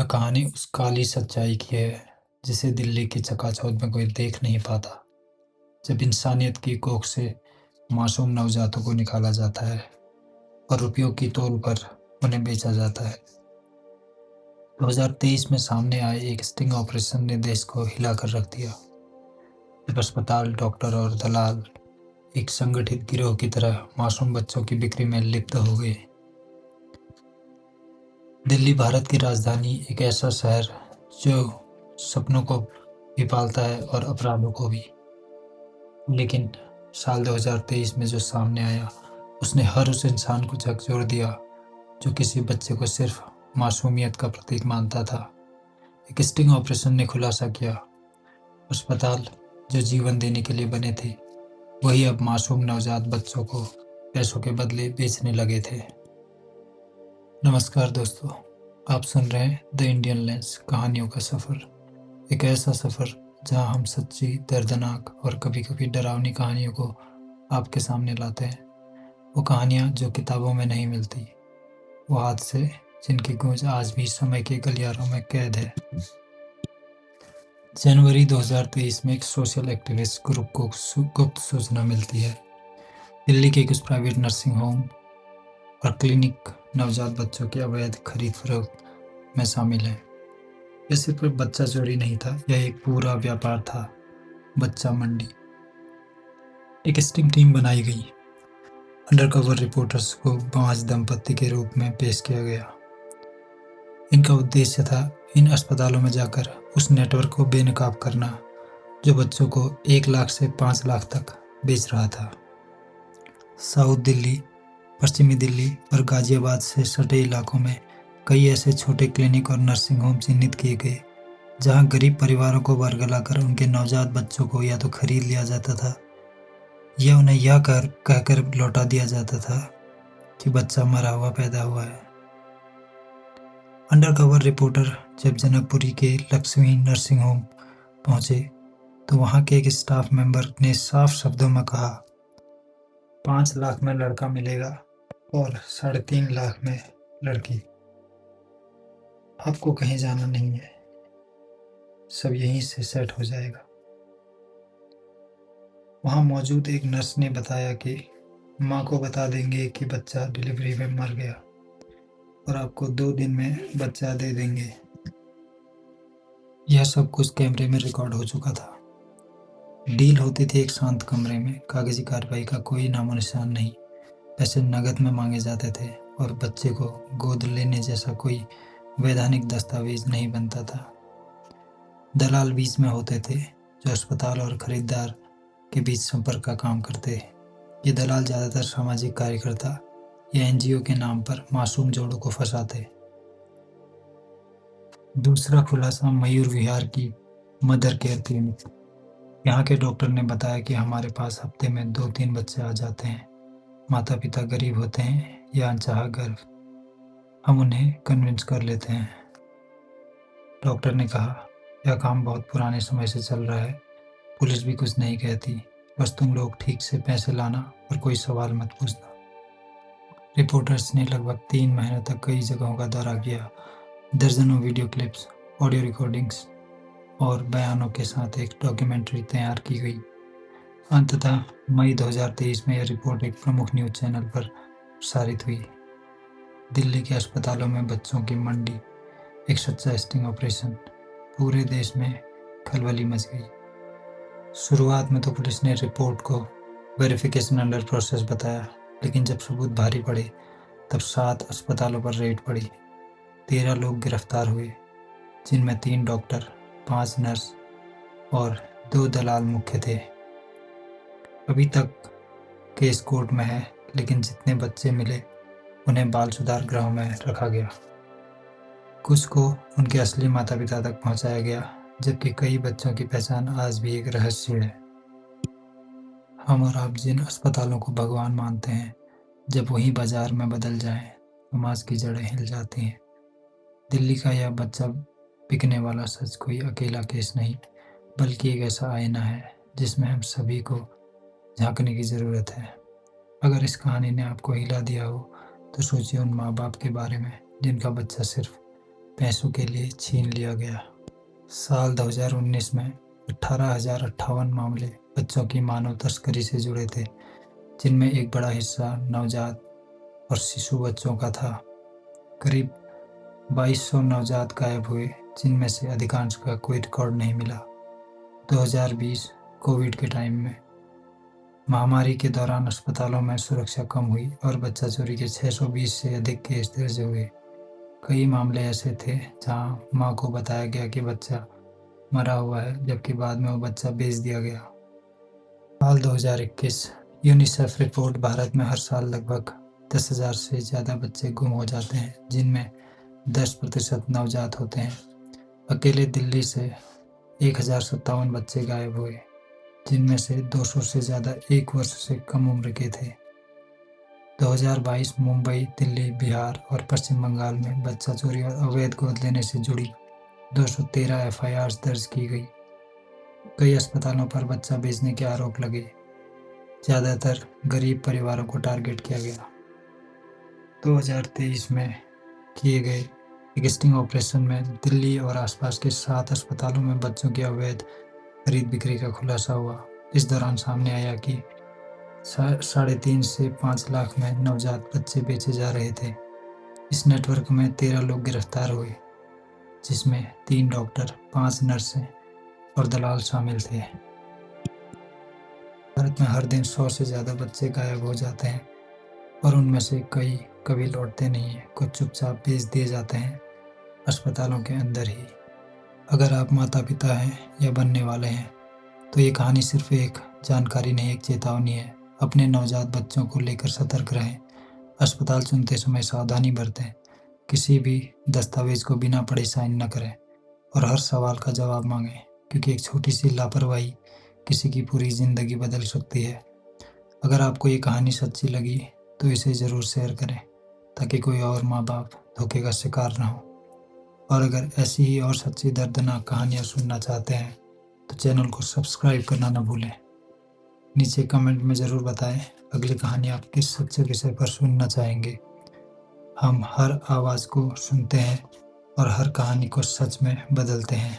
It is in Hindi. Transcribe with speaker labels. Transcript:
Speaker 1: यह कहानी उस काली सच्चाई की है जिसे दिल्ली की चकाचौंध में कोई देख नहीं पाता। जब इंसानियत की कोख से मासूम नवजातों को निकाला जाता है और रुपयों की तौल पर उन्हें बेचा जाता है। 2023 में सामने आए एक स्टिंग ऑपरेशन ने देश को हिलाकर रख दिया। जब अस्पताल, डॉक्टर और दलाल एक संगठित गिरोह की तरह मासूम बच्चों की बिक्री में लिप्त हो गए। दिल्ली भारत की राजधानी, एक ऐसा शहर जो सपनों को भी पालता है और अपराधों को भी। लेकिन साल 2023 में जो सामने आया, उसने हर उस इंसान को झकझोर दिया जो किसी बच्चे को सिर्फ मासूमियत का प्रतीक मानता था। एक स्टिंग ऑपरेशन ने खुलासा किया, अस्पताल जो जीवन देने के लिए बने थे, वही अब मासूम नवजात बच्चों को पैसों के बदले बेचने लगे थे। नमस्कार दोस्तों, आप सुन रहे हैं द इंडियन लेंस, कहानियों का सफ़र। एक ऐसा सफ़र जहां हम सच्ची, दर्दनाक और कभी-कभी डरावनी कहानियों को आपके सामने लाते हैं। वो कहानियां जो किताबों में नहीं मिलती, वो हादसे जिनकी गूंज आज भी समय के गलियारों में कैद है। जनवरी 2023 में एक सोशल एक्टिविस्ट ग्रुप को गुप्त सूचना मिलती है। दिल्ली के कुछ प्राइवेट नर्सिंग होम और क्लिनिक नवजात बच्चों की अवैध खरीद फरोख्त में शामिल है। यह सिर्फ बच्चा चोरी नहीं था, यह एक पूरा व्यापार था, बच्चा मंडी। एक स्टिंग टीम बनाई गई। अंडरकवर रिपोर्टर्स को बांझ दंपत्ति के रूप में पेश किया गया। इनका उद्देश्य था इन अस्पतालों में जाकर उस नेटवर्क को बेनकाब करना जो बच्चों को 1 लाख से 5 लाख तक बेच रहा था। साउथ दिल्ली, पश्चिमी दिल्ली और गाजियाबाद से सटे इलाकों में कई ऐसे छोटे क्लिनिक और नर्सिंग होम चिन्हित किए गए जहां गरीब परिवारों को बरगलाकर उनके नवजात बच्चों को या तो खरीद लिया जाता था या उन्हें यह कहकर लौटा दिया जाता था कि बच्चा मरा हुआ पैदा हुआ है। अंडरकवर रिपोर्टर जब जनकपुरी के लक्ष्मी नर्सिंग होम पहुंचे तो वहां के एक स्टाफ मेंबर ने साफ शब्दों में कहा, 5 लाख में लड़का मिलेगा और 3.5 लाख में लड़की। आपको कहीं जाना नहीं है, सब यहीं से सेट हो जाएगा। वहां मौजूद एक नर्स ने बताया कि माँ को बता देंगे कि बच्चा डिलीवरी में मर गया और आपको 2 दिन में बच्चा दे देंगे। यह सब कुछ कैमरे में रिकॉर्ड हो चुका था। डील होती थी एक शांत कमरे में, कागजी कार्रवाई का कोई नामो निशान नहीं। पैसे नगद में मांगे जाते थे और बच्चे को गोद लेने जैसा कोई वैधानिक दस्तावेज नहीं बनता था। दलाल बीच में होते थे जो अस्पताल और खरीदार के बीच संपर्क का काम करते। ये दलाल ज़्यादातर सामाजिक कार्यकर्ता या एनजीओ के नाम पर मासूम जोड़ों को फंसाते। दूसरा खुलासा मयूर विहार की मदर केयर क्लिनिक। यहाँ के डॉक्टर ने बताया कि हमारे पास हफ्ते में 2-3 बच्चे आ जाते हैं। माता पिता गरीब होते हैं या अनचाहा गर्भ, हम उन्हें कन्विंस कर लेते हैं। डॉक्टर ने कहा, यह काम बहुत पुराने समय से चल रहा है, पुलिस भी कुछ नहीं कहती, बस तुम लोग ठीक से पैसे लाना और कोई सवाल मत पूछना। रिपोर्टर्स ने लगभग 3 महीनों तक कई जगहों का दौरा किया। दर्जनों वीडियो क्लिप्स, ऑडियो रिकॉर्डिंग्स और बयानों के साथ एक डॉक्यूमेंट्री तैयार की गई। अंततः मई 2023 में यह रिपोर्ट एक प्रमुख न्यूज़ चैनल पर प्रसारित हुई। दिल्ली के अस्पतालों में बच्चों की मंडी, एक सच्चा स्टिंग ऑपरेशन। पूरे देश में खलबली मच गई। शुरुआत में तो पुलिस ने रिपोर्ट को वेरिफिकेशन अंडर प्रोसेस बताया, लेकिन जब सबूत भारी पड़े तब 7 अस्पतालों पर रेड पड़ी। 13 लोग गिरफ्तार हुए, जिनमें 3 डॉक्टर, 5 नर्स और 2 दलाल मुख्य थे। अभी तक केस कोर्ट में है, लेकिन जितने बच्चे मिले उन्हें बाल सुधार गृहों में रखा गया। कुछ को उनके असली माता पिता तक पहुंचाया गया, जबकि कई बच्चों की पहचान आज भी एक रहस्य है। हम और आप जिन अस्पतालों को भगवान मानते हैं, जब वही बाजार में बदल जाएं, समाज की जड़ें हिल जाती हैं। दिल्ली का यह बच्चा बिकने वाला सच कोई अकेला केस नहीं, बल्कि एक ऐसा आईना है जिसमें हम सभी को झांकने की ज़रूरत है। अगर इस कहानी ने आपको हिला दिया हो तो सोचिए उन माँ बाप के बारे में जिनका बच्चा सिर्फ पैसों के लिए छीन लिया गया। साल 2019 में 18,058 मामले बच्चों की मानव तस्करी से जुड़े थे, जिनमें एक बड़ा हिस्सा नवजात और शिशु बच्चों का था। करीब 2200 नवजात गायब हुए, जिनमें से अधिकांश का कोई रिकॉर्ड नहीं मिला। 2020 कोविड के टाइम में महामारी के दौरान अस्पतालों में सुरक्षा कम हुई और बच्चा चोरी के 620 से अधिक केस दर्ज हुए। कई मामले ऐसे थे जहां मां को बताया गया कि बच्चा मरा हुआ है, जबकि बाद में वो बच्चा बेच दिया गया। साल 2021 यूनिसेफ रिपोर्ट भारत में हर साल लगभग 10,000 से ज़्यादा बच्चे गुम हो जाते हैं, जिनमें 10% नवजात होते हैं। अकेले दिल्ली से 1,057 बच्चे गायब हुए, जिनमें से 200 से ज़्यादा 1 वर्ष से कम उम्र के थे। 2022 मुंबई, दिल्ली, बिहार और पश्चिम बंगाल में बच्चा चोरी और अवैध गोद लेने से जुड़ी 213 एफआईआर दर्ज की गई। कई अस्पतालों पर बच्चा बेचने के आरोप लगे। ज़्यादातर गरीब परिवारों को टारगेट किया गया। 2023 में किए गए एक स्टिंग ऑपरेशन में दिल्ली और आसपास के 7 अस्पतालों में बच्चों की अवैध खरीद बिक्री का खुलासा हुआ। इस दौरान सामने आया कि 3.5 से 5 लाख में नवजात बच्चे बेचे जा रहे थे। इस नेटवर्क में 13 लोग गिरफ्तार हुए, जिसमें 3 डॉक्टर, 5 नर्सें और दलाल शामिल थे। भारत में हर दिन 100 से ज़्यादा बच्चे गायब हो जाते हैं और उनमें से कई कभी लौटते नहीं हैं। कुछ चुपचाप बेच दिए जाते हैं, अस्पतालों के अंदर ही। अगर आप माता पिता हैं या बनने वाले हैं तो ये कहानी सिर्फ एक जानकारी नहीं, एक चेतावनी है। अपने नवजात बच्चों को लेकर सतर्क रहें, अस्पताल चुनते समय सावधानी बरतें, किसी भी दस्तावेज को बिना पढ़े साइन न करें और हर सवाल का जवाब मांगें, क्योंकि एक छोटी सी लापरवाही किसी की पूरी ज़िंदगी बदल सकती है। अगर आपको ये कहानी सच्ची लगी तो इसे ज़रूर शेयर करें, ताकि कोई और माँ बाप धोखे का शिकार न हो। और अगर ऐसी ही और सच्ची दर्दनाक कहानियाँ सुनना चाहते हैं तो चैनल को सब्सक्राइब करना न भूलें। नीचे कमेंट में ज़रूर बताएं अगली कहानी आप किस सच्चे विषय पर सुनना चाहेंगे। हम हर आवाज़ को सुनते हैं और हर कहानी को सच में बदलते हैं।